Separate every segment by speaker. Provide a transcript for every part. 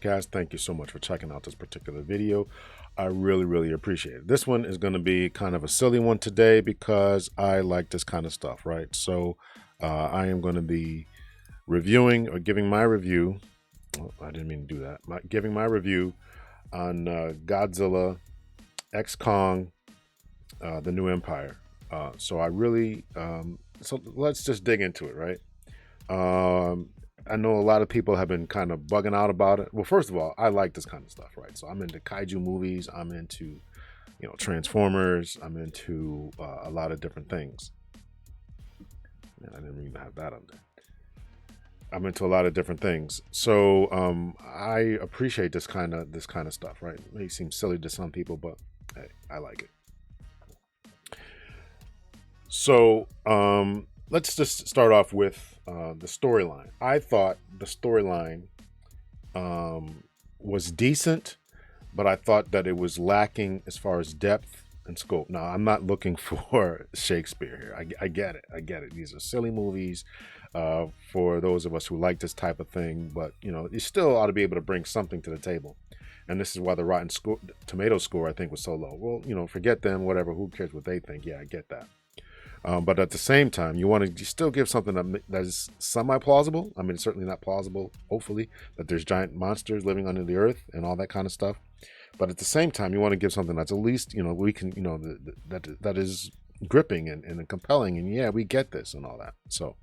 Speaker 1: podcast. Thank you so much for checking out this particular video. I really appreciate it. This one is going to be kind of a silly one today because I like this kind of stuff, right? So I am going to be reviewing or giving my review. Oh, I didn't mean to do that. Giving my review on Godzilla X-Kong, the New Empire. So I really, so let's just dig into it, right? I know a lot of people have been kind of bugging out about it. Well, first of all, I like this kind of stuff, right? So I'm into kaiju movies. I'm into, Transformers. I'm into a lot of different things. Man, I didn't even have that on there. I'm into a lot of different things. So I appreciate this kind of stuff, right? It may seem silly to some people, but hey, I like it. So let's just start off with the storyline. I thought the storyline was decent, but I thought that it was lacking as far as depth and scope. Now, I'm not looking for Shakespeare here. I get it. These are silly movies for those of us who like this type of thing, but you still ought to be able to bring something to the table. And this is why the Rotten Tomato score, I think, was so low. Well, forget them, whatever. Who cares what they think? Yeah, I get that. But at the same time, you want to still give something that is semi-plausible. I mean, it's certainly not plausible, hopefully, that there's giant monsters living under the earth and all that kind of stuff. But at the same time, you want to give something that's at least, we can, that is gripping and compelling. And yeah, we get this and all that. So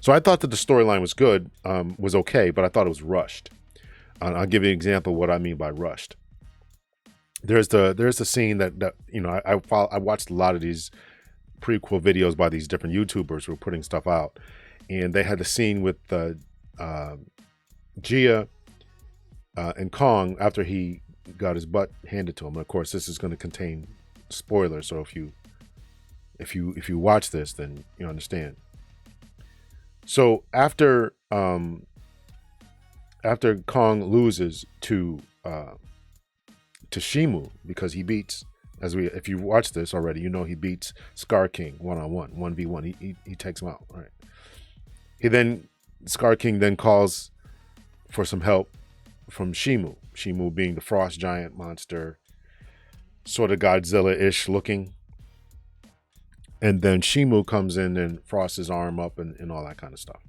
Speaker 1: I thought that the storyline was good, was okay, but I thought it was rushed. I'll give you an example of what I mean by rushed. There's the scene that I watched a lot of these prequel videos by these different YouTubers who were putting stuff out, and they had the scene with Gia and Kong after he got his butt handed to him. And of course, this is going to contain spoilers, so if you watch this, then you understand. So after Kong loses to Shimu, because he beats, if you watch this already, he beats Scar King 1-on-1, 1v1. He takes him out, right? Scar King then calls for some help from Shimu. Shimu being the frost giant monster, sort of Godzilla-ish looking. And then Shimu comes in and frosts his arm up and all that kind of stuff.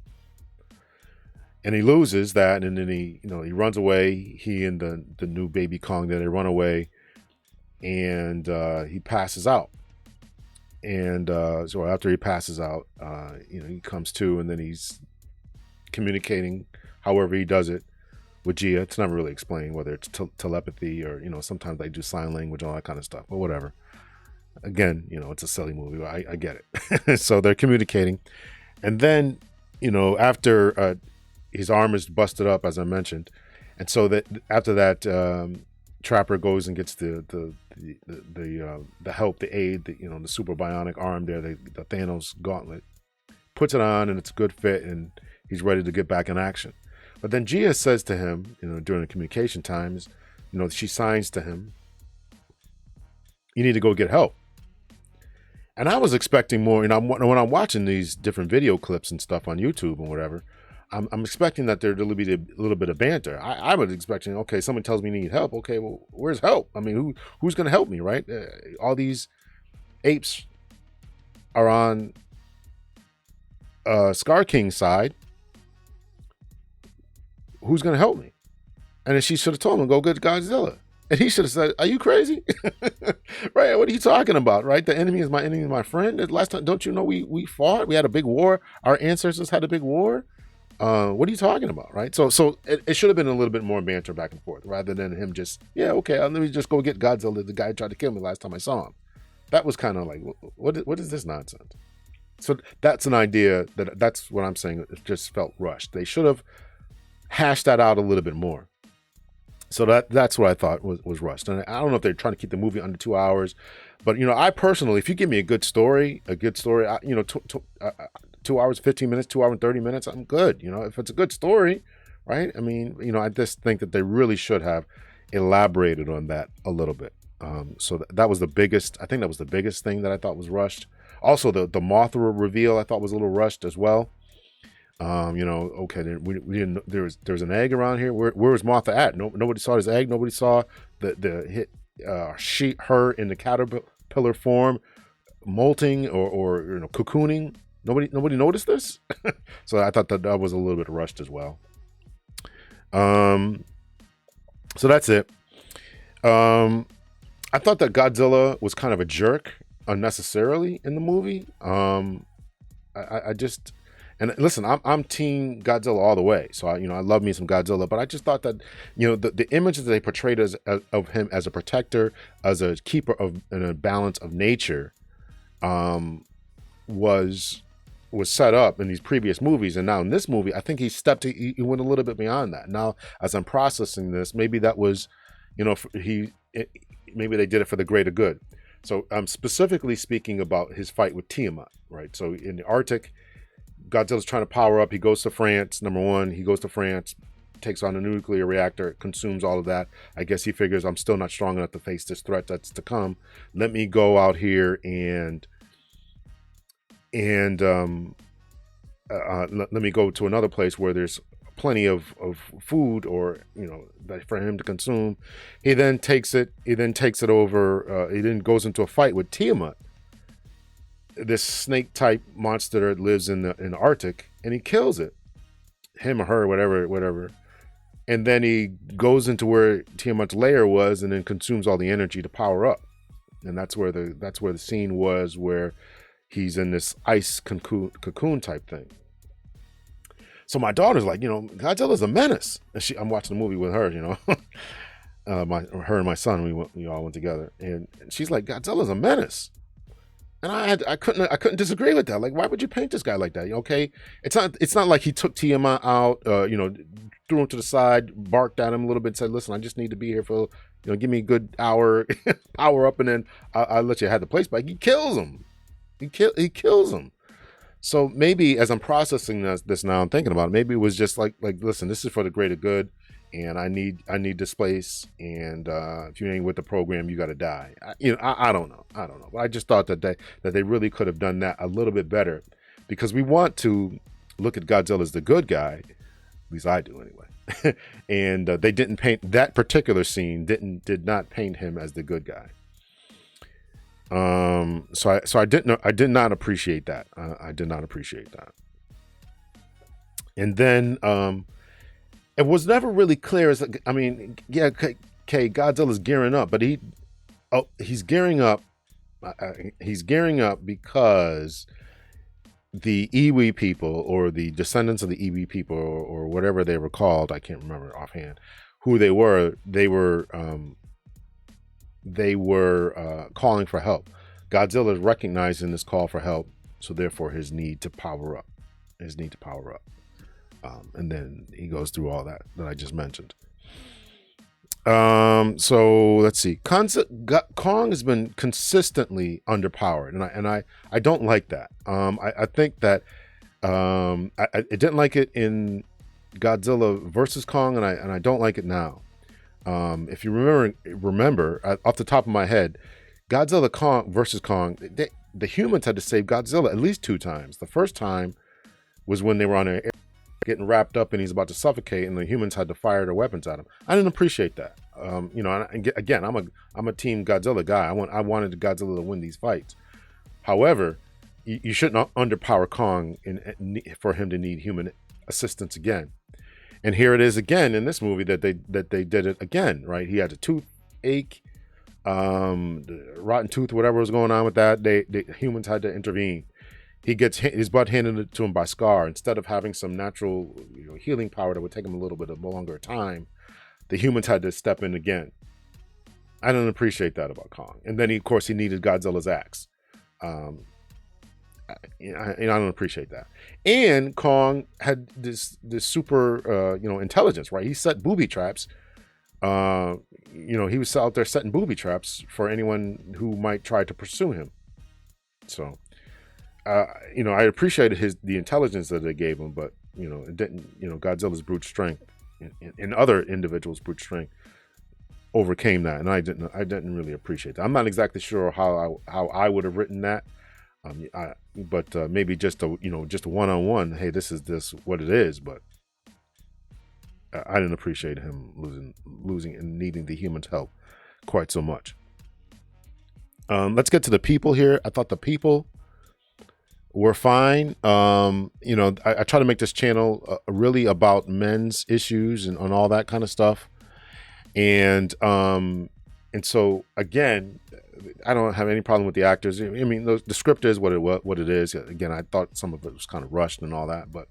Speaker 1: And he loses that, and then he runs away. He and the new baby Kong, then they run away. And he passes out, and so after he passes out, he comes to, and then he's communicating however he does it with Gia. It's never really explained whether it's telepathy or sometimes they do sign language and all that kind of stuff, but whatever. Again, it's a silly movie. I get it. So they're communicating, and then after his arm is busted up, as I mentioned, and so that after that. Trapper goes and gets the help, the aid, the super bionic arm there, the Thanos gauntlet, puts it on, and it's a good fit, and he's ready to get back in action. But then Gia says to him, during the communication times, she signs to him, "You need to go get help." And I was expecting more. When I'm watching these different video clips and stuff on YouTube and whatever, I'm expecting that there'll be a little bit of banter. I was expecting, okay, someone tells me you need help. Okay, well, where's help? I mean, who's going to help me, right? All these apes are on Scar King's side. Who's going to help me? And then she should have told him, go get Godzilla. And he should have said, are you crazy? Right? What are you talking about, right? The enemy is my friend. Last time, don't you know we fought? We had a big war. Our ancestors had a big war. What are you talking about, right? So it should have been a little bit more banter back and forth rather than him just, yeah, okay, let me just go get Godzilla, the guy who tried to kill me last time I saw him. That was kind of like, what is this nonsense? So that's an idea that's what I'm saying. It just felt rushed. They should have hashed that out a little bit more. So that's what I thought was rushed. And I don't know if they're trying to keep the movie under 2 hours, but I personally, if you give me a good story, 2 hours, 15 minutes, 2 hours and 30 minutes, I'm good. If it's a good story, right? I mean, I just think that they really should have elaborated on that a little bit. So that was the biggest, I think that was the biggest thing that I thought was rushed. Also, the Mothra reveal I thought was a little rushed as well. Okay, we didn't. There's an egg around here. Where was Martha at? Nobody saw this egg. Nobody saw the hit her in the caterpillar form, molting or cocooning. Nobody noticed this. So I thought that was a little bit rushed as well. So that's it. I thought that Godzilla was kind of a jerk unnecessarily in the movie. I just, and listen, I'm team Godzilla all the way. So I love me some Godzilla, but I just thought that the images that they portrayed of him as a protector, as a keeper of and a balance of nature, was set up in these previous movies, and now in this movie, I think he went a little bit beyond that. Now, as I'm processing this, maybe that was, maybe they did it for the greater good. So I'm specifically speaking about his fight with Tiamat, right? So in the Arctic, Godzilla's trying to power up. He goes to France. Number one, he goes to France, takes on a nuclear reactor, consumes all of that. I guess he figures, I'm still not strong enough to face this threat that's to come. Let me go out here and let me go to another place where there's plenty of food, or for him to consume. He then takes it over. He then goes into a fight with Tiamat, this snake type monster that lives in the Arctic, and he kills it, him or her, whatever. And then he goes into where Tiamat's lair was, and then consumes all the energy to power up. And that's where the scene was, where he's in this ice cocoon type thing. So my daughter's like, Godzilla's a menace. And I'm watching the movie with her, her and my son, we all went together, and she's like, Godzilla's a menace. And I couldn't disagree with that. Like, why would you paint this guy like that? Okay, it's not like he took Tiamat out, threw him to the side, barked at him a little bit, said, listen, I just need to be here for, give me a good hour, power up, and then I'll let you have the place back. He kills him. He kills him. So maybe as I'm processing this now, I'm thinking about it, maybe it was just like listen, this is for the greater good, and I need this place, and if you ain't with the program, you got to die. I don't know. But I just thought that they really could have done that a little bit better, because we want to look at Godzilla as the good guy, at least I do anyway. And they didn't paint that particular scene. Did not paint him as the good guy. So I did not appreciate that. I did not appreciate that. And then it was never really clear. Godzilla's gearing up, but he's gearing up. He's gearing up because the Iwi people, or the descendants of the Iwi people, or whatever they were called, I can't remember offhand who they were. They were calling for help. Godzilla is recognizing this call for help, so therefore his need to power up. And then he goes through all that I just mentioned. So let's see. Kong has been consistently underpowered, and I don't like that. I think that I didn't like it in Godzilla versus Kong, and I don't like it now. If you remember off the top of my head, Godzilla versus Kong, the humans had to save Godzilla at least 2 times. The first time was when they were on an getting wrapped up and he's about to suffocate, and the humans had to fire their weapons at him. I didn't appreciate that. Again, I'm a team Godzilla guy. I wanted Godzilla to win these fights. However, you shouldn't underpower Kong for him to need human assistance again. And here it is again in this movie that they did it again, right? He had a toothache, rotten tooth, whatever was going on with that. The humans had to intervene. He gets his butt handed to him by Scar. Instead of having some natural healing power that would take him a little bit of longer time, the humans had to step in again. I don't appreciate that about Kong. And then, of course, he needed Godzilla's axe. I don't appreciate that. And Kong had this super intelligence, right? He set booby traps. He was out there setting booby traps for anyone who might try to pursue him. So I appreciated the intelligence that they gave him, but it didn't. Godzilla's brute strength and other individuals' brute strength overcame that, and I didn't really appreciate that. I'm not exactly sure how I would have written that. But maybe just a just a one-on-one. Hey, this is what it is. But I didn't appreciate him losing and needing the human's help quite so much. Let's get to the people here. I thought the people were fine. I try to make this channel really about men's issues and on all that kind of stuff. And so again, I don't have any problem with the actors. I mean, the script is what it is. Again, I thought some of it was kind of rushed and all that, but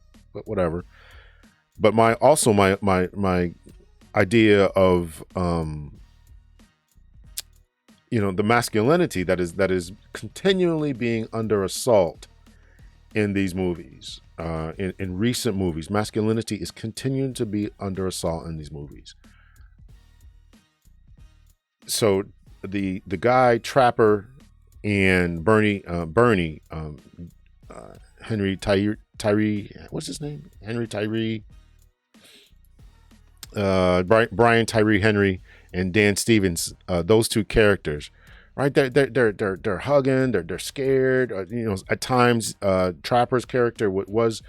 Speaker 1: whatever. But my idea of the masculinity that is continually being under assault in these movies, in recent movies, masculinity is continuing to be under assault in these movies. So the guy Trapper and Bernie Henry Tyree, what's his name? Henry Tyree, Brian Tyree Henry and Dan Stevens, those two characters, right? They're hugging, they're scared. At times, Trapper's character was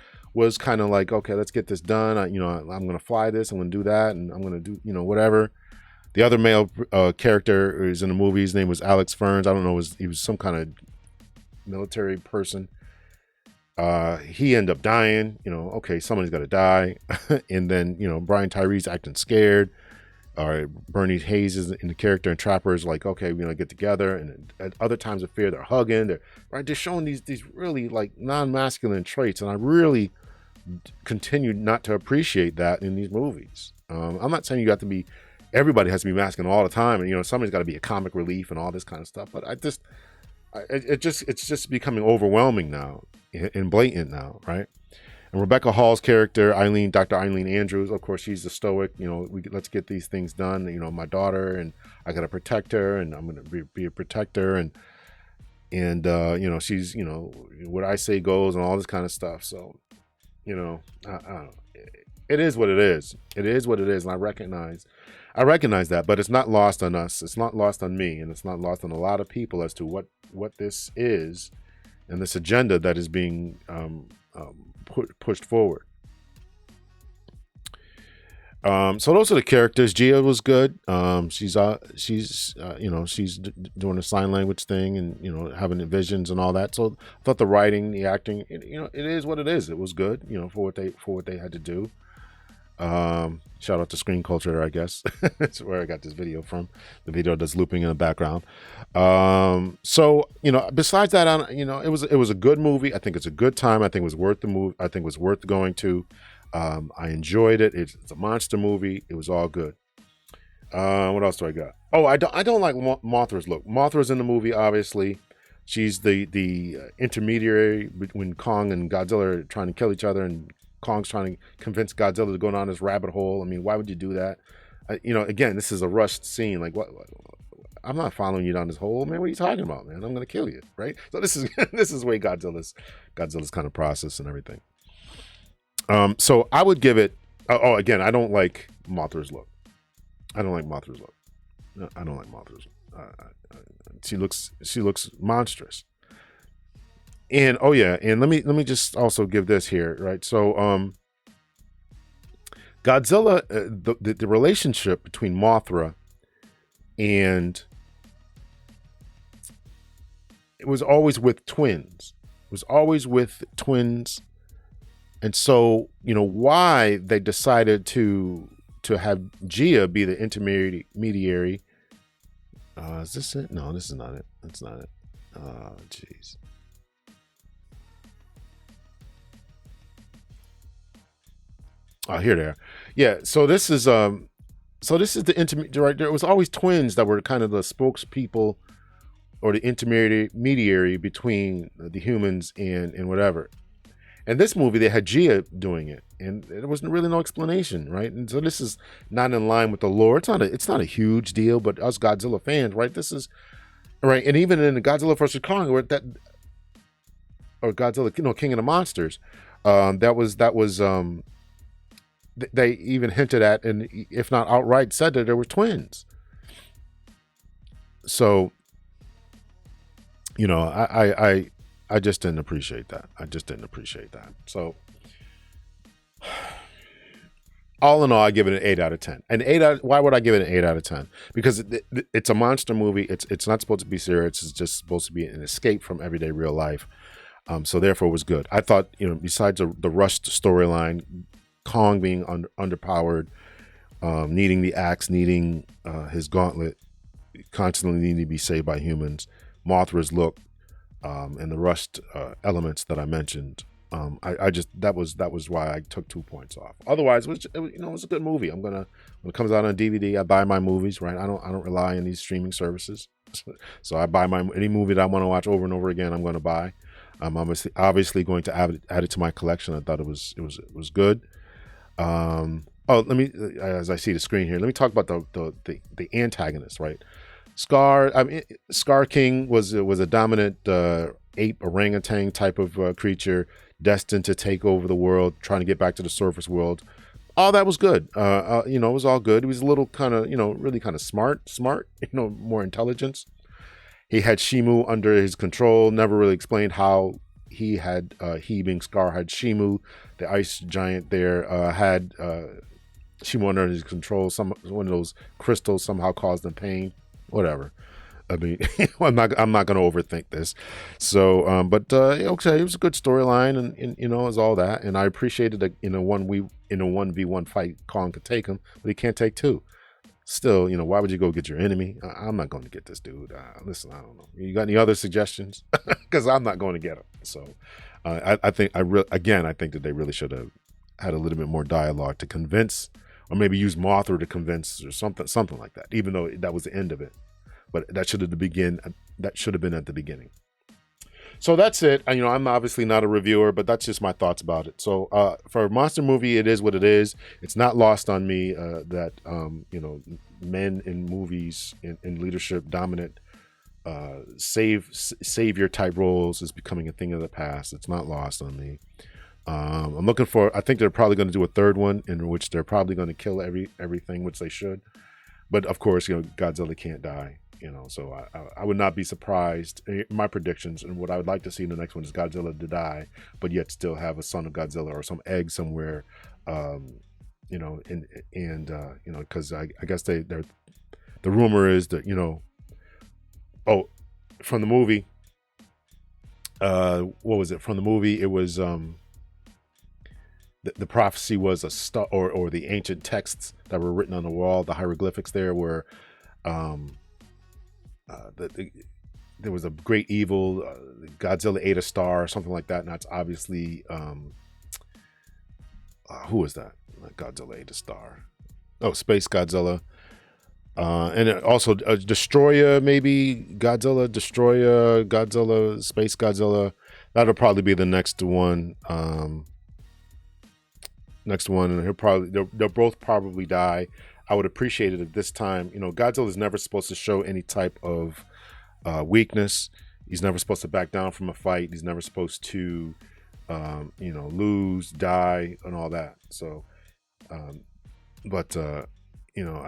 Speaker 1: kind of like, okay, let's get this done. I'm going to fly this. I'm going to do that, and I'm going to do whatever. The other male character who's in the movie, his name was Alex Ferns. I don't know, he was some kind of military person. He ended up dying. Okay, somebody's got to die. And then Brian Tyree's acting scared. Bernie Hayes is in the character, and Trapper is like, okay, we're gonna get together. And at other times of fear, they're hugging. They're showing these really like non-masculine traits, and I really continue not to appreciate that in these movies. I'm not saying everybody has to be masculine all the time, and somebody's got to be a comic relief and all this kind of stuff. But it's just becoming overwhelming now and blatant now, right? And Rebecca Hall's character, Dr. Eileen Andrews, of course, she's the stoic. Let's get these things done. My daughter, and I got to protect her, and I'm going to be a protector, and she's what I say goes, and all this kind of stuff. So, I don't know. It is what it is. It is what it is, and I recognize that, but it's not lost on us. It's not lost on me, and it's not lost on a lot of people as to what this is, and this agenda that is being pushed forward. So those are the characters. Gia was good. She's doing the sign language thing and having the visions and all that. So I thought the writing, the acting, it is what it is. It was good, for what they had to do. Shout out to Screen Culture, I guess. That's where I got this video from. The video that's looping in the background. So besides that, it was a good movie. I think it's a good time. I think it was worth the move. I think it was worth going to. I enjoyed it. It's a monster movie. It was all good. What else do I got? Oh, I don't like Mothra's look. Mothra's in the movie, obviously. She's the intermediary between Kong and Godzilla are trying to kill each other, and Kong's trying to convince Godzilla to go down this rabbit hole. I mean, why would you do that? Again, this is a rushed scene. Like, what? I'm not following you down this hole, man. What are you talking about, man? I'm gonna kill you, right? So this is way Godzilla's kind of process and everything. So I would give it. Again, I don't like Mothra's look. I don't like Mothra's look. No, I don't like Mothra's look. She looks monstrous. And and let me just also give this here, right? So Godzilla, the relationship between Mothra and it was always with twins. It was always with twins. And so, why they decided to have Gia be the intermediary. Is this it? No, this is not it. That's not it. Oh, jeez. Oh, here they are. Yeah, so this is the intermediary. There was always twins that were kind of the spokespeople or the intermediary between the humans and whatever. In this movie, they had Gia doing it, and there wasn't really no explanation, right? And so this is not in line with the lore. It's not a huge deal, but us Godzilla fans, right? This is right, and even in the Godzilla vs. Kong, or Godzilla, King of the Monsters, that was they even hinted at, and if not outright said that there were twins. So, I just didn't appreciate that. I just didn't appreciate that. So all in all, I give it an 8 out of 10. Why would I give it an 8 out of 10? Because it's a monster movie. It's not supposed to be serious. It's just supposed to be an escape from everyday real life. So therefore, it was good. I thought, besides the rushed storyline, Kong being underpowered, needing the axe, needing his gauntlet, constantly needing to be saved by humans, Mothra's look, and the rushed elements that I mentioned. I just that was why I took 2 points off. Otherwise, it was a good movie. When it comes out on DVD, I buy my movies. Right, I don't rely on these streaming services. So I buy any movie that I want to watch over and over again. I'm going to buy. I'm obviously going to add it to my collection. I thought it was good. Let me, as I see the screen here, let me talk about the antagonist. Right, Scar. Scar King was a dominant ape orangutan type of creature, destined to take over the world, trying to get back to the surface world. All that was good. It was all good. He was a little kind of, really kind of smart, more intelligence. He had Shimu under his control. Never really explained how he being Scar, had Shimu, the ice giant there, had Shimu under his control. One of those crystals somehow caused them pain. Whatever. I mean, I'm not going to overthink this. So, okay, it was a good storyline, and it was all that, and I appreciated that in a 1v1 fight, Kong could take him, but he can't take 2. Still, why would you go get your enemy? I'm not going to get this dude. Listen, I don't know. You got any other suggestions? Because I'm not going to get him. So, I think that they really should have had a little bit more dialogue to convince, or maybe use Mothra to convince, or something like that. Even though that was the end of it. But that should have been at the beginning. So that's it. I'm obviously not a reviewer, but that's just my thoughts about it. So for a monster movie, it is what it is. It's not lost on me that men in movies in leadership, dominant savior type roles is becoming a thing of the past. It's not lost on me. I'm looking for. I think they're probably going to do a 3rd one in which they're probably going to kill everything, which they should. But of course, Godzilla can't die. So I would not be surprised. My predictions and what I would like to see in the next one is Godzilla to die, but yet still have a son of Godzilla or some egg somewhere, because I guess the rumor is that from the movie, what was it? From the movie, it was the prophecy was a star, or the ancient texts that were written on the wall, the hieroglyphics there were. There was a great evil, Godzilla ate a star or something like that, and that's obviously who was that? Godzilla ate a star. Oh, Space Godzilla. And also Destroyer, maybe Godzilla, Destroyer, Godzilla, Space Godzilla. That'll probably be the next one. And they'll both probably die. I would appreciate it at this time. Godzilla is never supposed to show any type of weakness. He's never supposed to back down from a fight. He's never supposed to, lose, die, and all that. So, I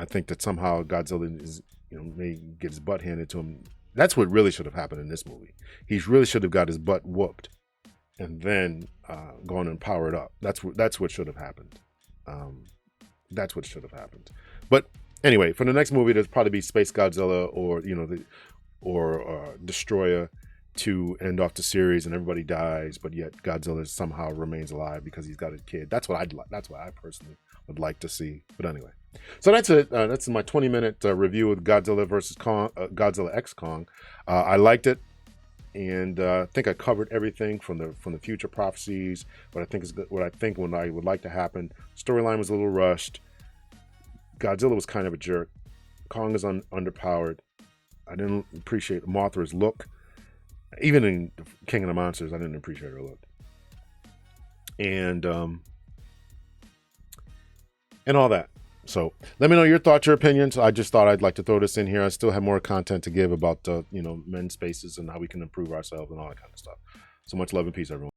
Speaker 1: think that somehow Godzilla is, may get his butt handed to him. That's what really should have happened in this movie. He really should have got his butt whooped, and then gone and powered up. That's what should have happened. That's what should have happened. But anyway, for the next movie, there's probably be Space Godzilla or Destroyer to end off the series, and everybody dies, but yet Godzilla somehow remains alive because he's got a kid. That's what I'd like. That's what I personally would like to see. But anyway, so that's it. That's my 20-minute review of Godzilla versus Kong, Godzilla X Kong. I liked it. And I think I covered everything from the future prophecies. What I would like to happen. Storyline was a little rushed. Godzilla was kind of a jerk. Kong is underpowered. I didn't appreciate Mothra's look. Even in King of the Monsters, I didn't appreciate her look. And all that. So let me know your thoughts, your opinions. I just thought I'd like to throw this in here. I still have more content to give about men's spaces and how we can improve ourselves and all that kind of stuff. So much love and peace, everyone.